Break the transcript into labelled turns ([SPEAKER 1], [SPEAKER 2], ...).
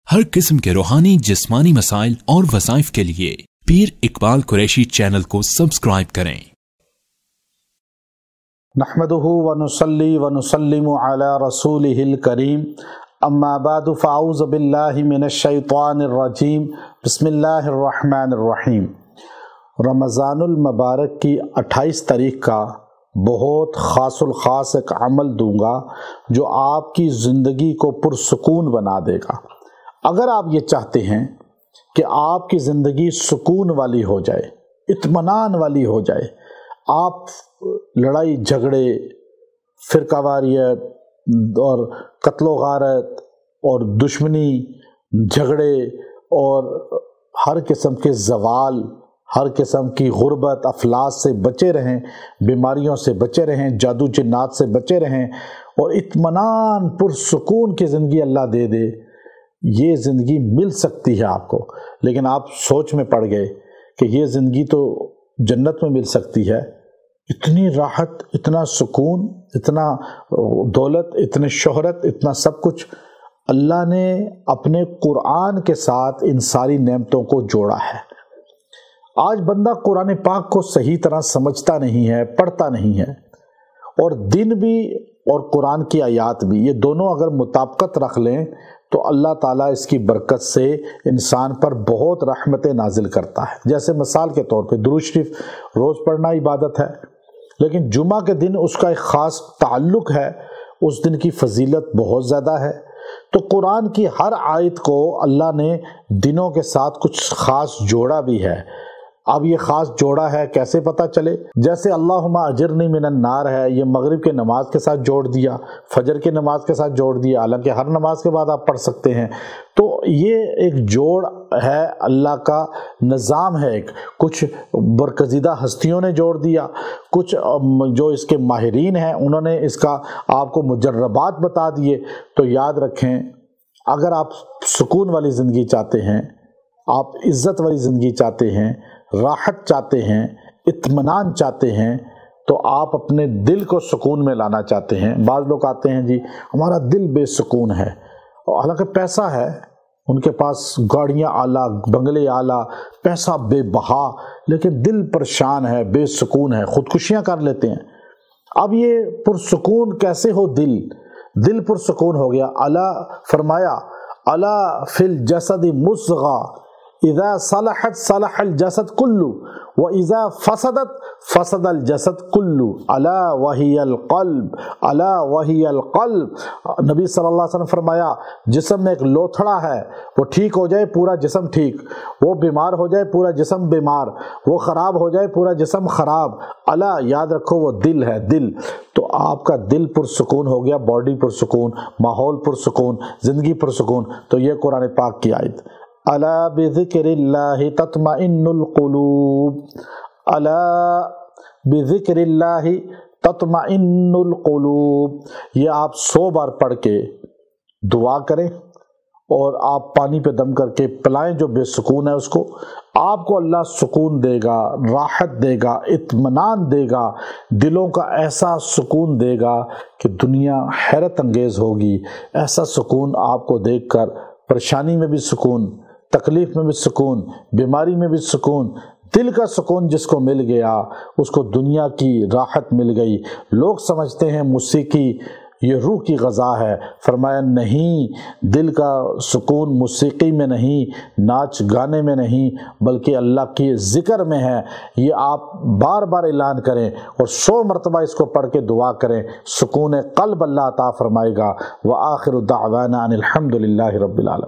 [SPEAKER 1] हर किस्म के रूहानी जिस्मानी मसाइल और वज़ाइफ के लिए पीर इकबाल कुरैशी चैनल को सब्सक्राइब करें।
[SPEAKER 2] नहमदुहु व नुसल्ली व नुसल्लिमु अला रसूलिहिल करीम अम्मा बादु फ़अऊज़ु बिल्लाहि मिनश शैतानिर रजीम बिस्मिल्लाहिर रहमानिर रहीम। रमज़ानुल मुबारक की 28 तारीख का बहुत ख़ासुल ख़ास एक अमल दूंगा जो आपकी ज़िंदगी को पुरसुकून बना देगा। अगर आप ये चाहते हैं कि आपकी ज़िंदगी सुकून वाली हो जाए, इत्मीनान वाली हो जाए, आप लड़ाई झगड़े, फ़िरकावारियत और कत्लो गारत और दुश्मनी झगड़े और हर किस्म के ज़वाल, हर किस्म की गुर्बत अफलास से बचे रहें, बीमारियों से बचे रहें, जादू जिन्नात से बचे रहें और इत्मीनान पुरसुकून की ज़िंदगी अल्लाह दे दे, ये ज़िंदगी मिल सकती है आपको। लेकिन आप सोच में पड़ गए कि ये ज़िंदगी तो जन्नत में मिल सकती है। इतनी राहत, इतना सुकून, इतना दौलत, इतनी शोहरत, इतना सब कुछ अल्लाह ने अपने कुरान के साथ इन सारी नेमतों को जोड़ा है। आज बंदा कुरान पाक को सही तरह समझता नहीं है, पढ़ता नहीं है, और दिन भी और कुरान की आयात भी, ये दोनों अगर मुताबिकत रख लें तो अल्लाह ताला इसकी बरकत से इंसान पर बहुत रहमतें नाजिल करता है। जैसे मिसाल के तौर पे दुरूद शरीफ रोज़ पढ़ना इबादत है, लेकिन जुमा के दिन उसका एक ख़ास ताल्लुक़ है, उस दिन की फजीलत बहुत ज़्यादा है। तो कुरान की हर आयत को अल्लाह ने दिनों के साथ कुछ ख़ास जोड़ा भी है। अब ये ख़ास जोड़ा है कैसे पता चले? जैसे अल्लाहुम्मा अजिरनी मिनन नार है, ये मगरिब के नमाज के साथ जोड़ दिया, फजर की नमाज के साथ जोड़ दिया, हालांकि हर नमाज के बाद आप पढ़ सकते हैं। तो ये एक जोड़ है, अल्लाह का निज़ाम है। एक कुछ बरकज़ीदा हस्तियों ने जोड़ दिया, कुछ जो इसके माहिरीन हैं उन्होंने इसका आपको मुजर्रबात बता दिए। तो याद रखें, अगर आप सुकून वाली ज़िंदगी चाहते हैं, आप इज़्ज़त वाली ज़िंदगी चाहते हैं, राहत चाहते हैं, इत्मीनान चाहते हैं, तो आप अपने दिल को सुकून में लाना चाहते हैं। बाज़ लोग आते हैं, जी हमारा दिल बेसुकून है, और हालांकि पैसा है, उनके पास गाड़ियाँ आला, बंगले आला, पैसा बेबहा, लेकिन दिल परेशान है, बेसुकून है, ख़ुदकुशियाँ कर लेते हैं। अब ये पुरसुकून कैसे हो? दिल पुरसुकून हो गया। अला फरमाया, अला फिल जसदी मुस्गा इज़ा सलहत सलहल जसद कुल्लु व इज़ा फसदत फसदल जसद कुल्लु अला वहियल क़ल्ब, अला वहियल क़ल्ब। नबी सल्लल्लाहु अलैहि वसल्लम फरमाया, जिस्म में एक लोथड़ा है, वो ठीक हो जाए पूरा जिस्म ठीक, वो बीमार हो जाए पूरा जिस्म बीमार, वो ख़राब हो जाए पूरा जिस्म ख़राब। अला, याद रखो, वो दिल है, दिल। तो आपका दिल पुरसुकून हो गया, बॉडी पुरसुकून, माहौल पुरसुकून, ज़िंदगी पुरसुकून। तो ये कुरान पाक की आयत, अला बिज़िक्रिल्लाहि तत्मइन्नुल क़ुलूब, अला बिज़िक्रिल्लाहि तत्मइन्नुल क़ुलूब। ये आप 100 बार पढ़ के दुआ करें और आप पानी पे दम करके पिलाएं जो बेसुकून है उसको। आपको अल्लाह सुकून देगा, राहत देगा, इत्मीनान देगा, दिलों का ऐसा सुकून देगा कि दुनिया हैरत अंगेज़ होगी। ऐसा सुकून आपको देखकर परेशानी में भी सुकून, तकलीफ में भी सुकून, बीमारी में भी सुकून, दिल का सुकून जिसको मिल गया उसको दुनिया की राहत मिल गई। लोग समझते हैं मौसीकी ये रूह की ग़ज़ा है, फरमाया नहीं, दिल का सुकून मौसीकी में नहीं, नाच गाने में नहीं, बल्कि अल्लाह की ज़िक्र में है। ये आप बार बार ऐलान करें और 100 मरतबा इसको पढ़ के दुआ करें, सुकून क़ल्ब अल्लाह अता फरमाएगा। व आखिरु दाअवाना अनिल हम्दुलिल्लाहि रब्बिल आलमीन।